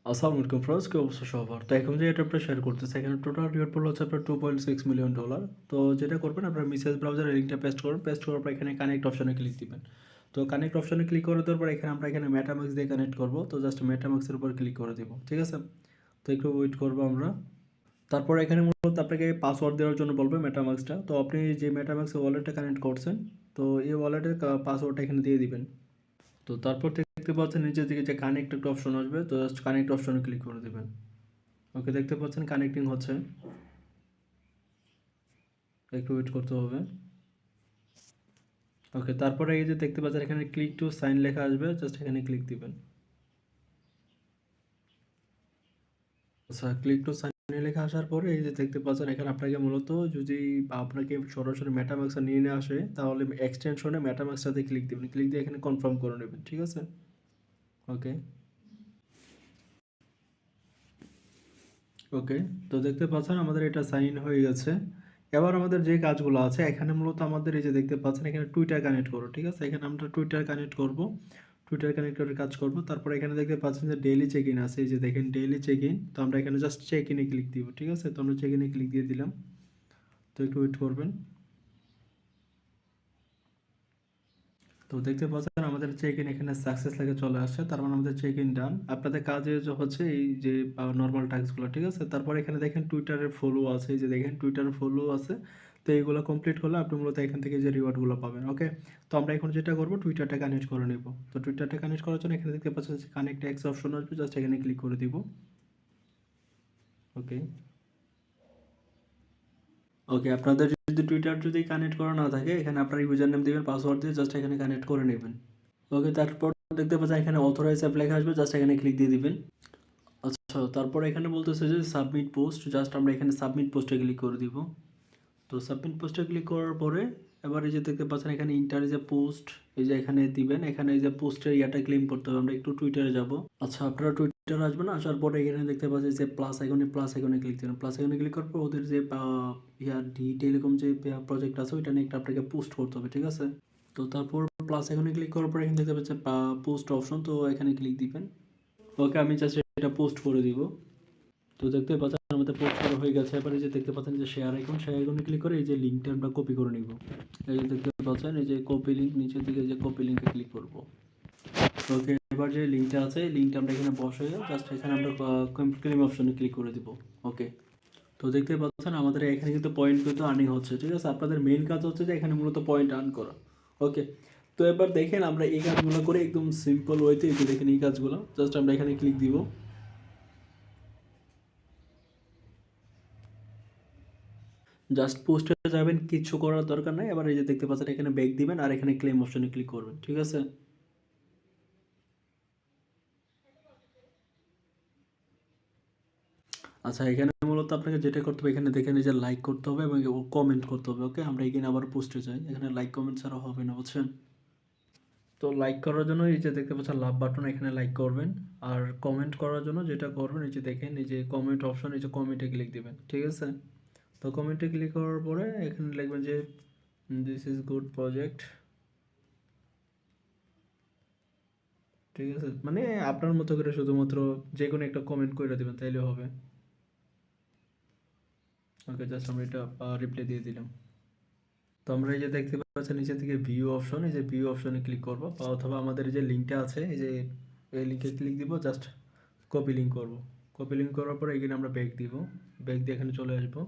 আসসালামু আলাইকুম ফ্রেন্ডস, কি অবস্থা সবার? তো এখন যে এটা আপনার শেয়ার করতেছে, এখানে টোটাল রিওয়ার্ড পড়লো হচ্ছে আপনার $2.6 মিলিয়ন। তো যেটা করবেন, আপনার মেসেজ ব্রাউজারের লিঙ্কটা পেস্ট করবেন, পেস্ট করার পর এখানে কানেক্ট অপশনে ক্লিক দিবেন। তো কানেক্ট অপশনে ক্লিক করে দেওয়ার পর আমরা এখানে মেটামাক্স দিয়ে কানেক্ট করবো। তো জাস্ট মেটামাক্সের উপর ক্লিক করে দেবো, ঠিক আছে? তো একটু ওয়েট করবো আমরা। তারপর এখানে মূলত আপনাকে পাসওয়ার্ড দেওয়ার জন্য বলবে মেটামাক্সটা। তো আপনি যে মেটামাক্সের ওয়ালেটটা কানেক্ট করছেন, তো এই ওয়ালেটের পাসওয়ার্ডটা এখানে দিয়ে দিবেন। তো তারপর দেখতে পাচ্ছেন নিচের দিকে যে কানেক্ট একটা অপশন আসবে, তো জাস্ট কানেক্ট অপশনে ক্লিক করে দেবেন। ওকে, দেখতে পাচ্ছেন কানেক্টিং হচ্ছে, একটু ওয়েট করতে হবে। ওকে, তারপরে এই যে দেখতে পাচ্ছেন এখানে ক্লিক টু সাইন লেখা আসবে, জাস্ট এখানে ক্লিক দিবেন। আচ্ছা, ক্লিক টু সাইন লেখা আসার পরে এই যে দেখতে পাচ্ছেন এখানে আপনাকে মূলত যদি আপনাকে সরাসরি মেটামাক্সে নিয়ে আসে, তাহলে এক্সটেনশনে মেটামাক্সটাতে ক্লিক দিবেন, ক্লিক দিয়ে এখানে কনফার্ম করে নেবেন, ঠিক আছে? ওকে ওকে, তো দেখতে পাচ্ছেন আমাদের এটা সাইন ইন হয়ে গেছে। এবার আমাদের যে কাজগুলো আছে এখানে মূলত আমাদের এই যে দেখতে পাচ্ছেন এখানে টুইটার কানেক্ট করো, ঠিক আছে? এখানে আমরা টুইটার কানেক্ট করব, টুইটার কানেক্ট করে কাজ করব। তারপর এখানে দেখতে পাচ্ছেন যে ডেইলি চেক ইন আছে, এই যে দেখেন ডেইলি চেক ইন। তো আমরা এখানে জাস্ট চেক ইনে ক্লিক দিব, ঠিক আছে? তো আমরা চেক ইনে ক্লিক দিয়ে দিলাম। তো একটু ওয়েট করবেন। তো দেখতে পাচ্ছেন আমাদের চেক ইন এখানে সাকসেস লেগে চলে আসছে, তার মানে আমাদের চেক ইন ডান। আপনাদের কাজে হচ্ছে এই যে নর্মাল টাস্কগুলো, ঠিক আছে? তারপর এখানে দেখেন টুইটারের ফলো আছে, এই যে দেখেন টুইটারের ফলো আছে। তো এইগুলো কমপ্লিট হলে আপনি মূলত এখান থেকে যে রিওয়ার্ডগুলো পাবেন। ওকে, তো আমরা এখন যেটা করবো টুইটারটা কানেক্ট করে নেব। তো টুইটারটা কানেক্ট করার জন্য এখানে দেখতে পাচ্ছেন কানেক্ট এক্স অপশন আসবে, জাস্ট এখানে ক্লিক করে দিব। ওকে ওকে, আপনাদের যদি টুইটার যদি কানেক্ট করা না থাকে, এখানে আপনার ইউজার নেম দিবেন, পাসওয়ার্ড দিয়ে জাস্ট এখানে কানেক্ট করে নেবেন। ওকে, তারপর দেখতে পাচ্ছেন এখানে অথরাইজ অ্যাপ লেখা আসবে, জাস্ট এখানে ক্লিক দিয়ে দিবেন। আচ্ছা, তারপর এখানে বলতেছে যে সাবমিট পোস্ট, জাস্ট আমরা এখানে সাবমিট পোস্টে ক্লিক করে দিব। তো সাবমিট পোস্টে ক্লিক করার পরে এবার এই যে দেখতে পাচ্ছেন এখানে ইন্টার যে পোস্ট, এই যে এখানে দিবেন, এখানে এই যে পোস্টের ইয়াটা ক্লেম করতে হবে। আমরা একটু টুইটারে যাব। আচ্ছা, আপনারা টুইটারে আসবেন, আসার পরে এখানে দেখতে পাচ্ছেন যে প্লাস আইকনে ক্লিক দিবেন। প্লাস আইকনে ক্লিক করার পর ওদের যে ডি টেলিকম যে প্রজেক্ট আছে ওইটা নিয়ে একটা আপনাকে পোস্ট করতে হবে, ঠিক আছে? তো তারপর প্লাস আইকনে ক্লিক করার পর এখানে দেখতে পাচ্ছেন পোস্ট অপশন, তো এখানে ক্লিক দিবেন। ওকে, আমি জাস্ট এটা পোস্ট করে দিব। তো দেখতে পাচ্ছেন আমাদের পোস্ট করা হয়ে গেছে। এবার এই যে দেখতে পাচ্ছেন যে শেয়ার আইকন, শেয়ার আইকনে ক্লিক করে এই যে লিঙ্কটা আমরা কপি করে নিব। এই যে দেখতে পাচ্ছেন এই যে কপি লিঙ্ক, নিচের দিকে যে কপি লিঙ্কে ক্লিক করব। ওকে, এবার যে লিঙ্কটা আছে লিঙ্কটা আমরা এখানে বসে জাস্ট এখানে আমরা ক্লেম অপশনে ক্লিক করে দিব। ওকে, তো দেখতে পাচ্ছেন আমাদের এখানে কিন্তু পয়েন্ট কিন্তু আর্নিং হচ্ছে, ঠিক আছে? আপনাদের মেইন কাজ হচ্ছে যে এখানে মূলত পয়েন্ট আর্ন করা। ওকে, তো এবার দেখেন আমরা এই কাজগুলো করে একদম সিম্পল ওয়েতে, এই যে দেখেন এই কাজগুলো জাস্ট আমরা এখানে ক্লিক দিব। জাস্ট পোস্টে যাবেন, কিছু করার দরকার নাই। এবার এই যে দেখতে পাচ্ছেন এখানে ব্যাক দিবেন আর এখানে ক্লেম অপশনে ক্লিক করবেন, ঠিক আছে? আচ্ছা, এখানে মূলত আপনাকে যেটা করতে হবে এখানে দেখেন এই যে লাইক করতে হবে এবং কমেন্ট করতে হবে। ওকে, আমরা এখানে আবার পোস্টে যাই, এখানে লাইক কমেন্ট ছাড়া হবে না, বুঝছেন? তো লাইক করার জন্য এই যে দেখতে পাচ্ছেন লাভ বাটন, এখানে লাইক করবেন। আর কমেন্ট করার জন্য যেটা করবেন এই যে দেখেন এই যে কমেন্ট অপশন, এই যে কমেন্টে ক্লিক দিবেন, ঠিক আছে? তো কমেন্টে ক্লিক করার পরে এখানে লিখবেন যে দিস ইজ গুড প্রজেক্ট, ঠিক আছে? মানে আপনার মতো করে শুধুমাত্র যে কোনো একটা কমেন্ট করে দেবেন, তাইলে হবে। ওকে, জাস্ট আমরা এটা রিপ্লাই দিয়ে দিলাম। তো আমরা এই যে দেখতে পাচ্ছেন নিচে থেকে ভিউ অপশন, এই যে ভিউ অপশনে ক্লিক করবো, বা অথবা আমাদের এই যে লিঙ্কটা আছে এই যে এই লিঙ্কে ক্লিক দিব, জাস্ট কপি লিঙ্ক করবো। কপি লিঙ্ক করার পরে এখানে আমরা ব্যাক দিব, ব্যাক দিয়ে এখানে চলে আসবো।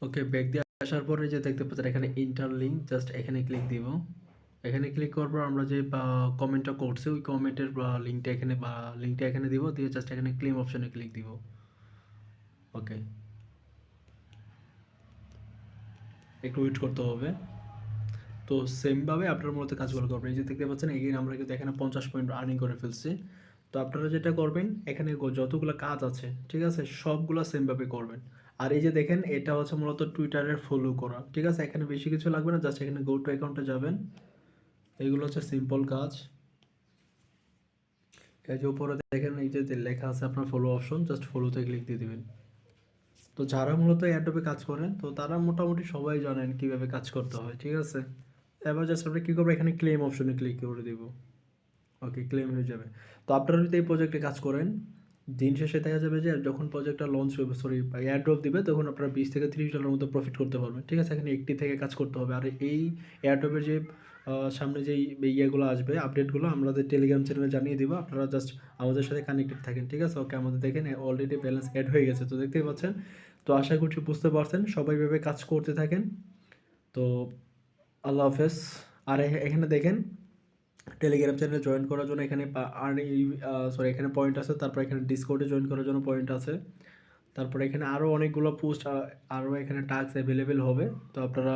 ওকে, ব্যাক দিয়ে আসার পরে যে দেখতে পাচ্ছেন এখানে ইন্টার লিঙ্ক, জাস্ট এখানে ক্লিক দিব। এখানে ক্লিক করার পর আমরা যে কমেন্টটা করছি ওই কমেন্টের লিঙ্কটা এখানে দিব, দিয়ে জাস্ট এখানে ক্লেম অপশনে ক্লিক দিব। ওকে, একটু ওয়েট করতে হবে। তো সেমভাবে আপনার মূলত কাজগুলো করবেন। এই যে দেখতে পাচ্ছেন এগেইন আমরা কিন্তু এখানে 50 পয়েন্ট আর্নিং করে ফেলছি। তো আপনারা যেটা করবেন এখানে যতগুলো কাজ আছে, ঠিক আছে, সবগুলো সেমভাবে করবেন। আর এই যে দেখেন এটা হচ্ছে মূলত টুইটারের ফলো করা, ঠিক আছে? এখানে বেশি কিছু লাগবে না, জাস্ট এখানে গো টু অ্যাকাউন্টে যাবেন। এইগুলো হচ্ছে সিম্পল কাজ। এই যে উপরে দেখেন এই যে লেখা আছে আপনার ফলো অপশন, জাস্ট ফলোতে ক্লিক দিয়ে দিবেন। তো যারা মূলত অ্যাডোবে কাজ করেন তো তারা মোটামুটি সবাই জানেন কিভাবে কাজ করতে হয়, ঠিক আছে? এবার জাস্ট আমরা কী করবো, এখানে ক্লেম অপশনে ক্লিক করে দেবো। ওকে, ক্লেম হয়ে যাবে। তো আপনারা যদি এই প্রজেক্টে কাজ করেন, দিন শেষে দেখা যাবে যে যখন প্রজেক্টটা লঞ্চ হবে, সরি এয়ার ড্রপ দিবে, তখন আপনারা $20 থেকে $30 মতো প্রফিট করতে পারবেন। ঠিক আছে? এখানে একটি থেকে কাজ করতে হবে। আর এই এয়ার ড্রপের যে সামনে যেই ইয়েগুলো আসবে, আপডেটগুলো আমাদের টেলিগ্রাম চ্যানেলে জানিয়ে দিব। আপনারা জাস্ট আমাদের সাথে কানেক্টেড থাকেন। ঠিক আছে? ওকে, আমাদের দেখেন অলরেডি ব্যালেন্স এড হয়ে গেছে। তো দেখতেই পাচ্ছেন। তো আশা করছি বুঝতে পারছেন। সবাই এভাবে কাজ করতে থাকেন। তো আল্লাহ হাফেজ। আর এখানে দেখেন টেলিগ্রাম চ্যানেলে জয়েন করার জন্য এখানে সরি এখানে পয়েন্ট আছে। তারপর এখানে ডিসকর্ডে জয়েন করার জন্য পয়েন্ট আছে। তারপরে এখানে আরও অনেকগুলো পোস্ট আরও এখানে টাস্ক অ্যাভেলেবেল হবে। তো আপনারা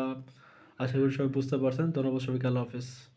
আশা করি সবাই বুঝতে পারছেন। ধন্যবাদ সবাইকে। আল্লাহ হাফেজ।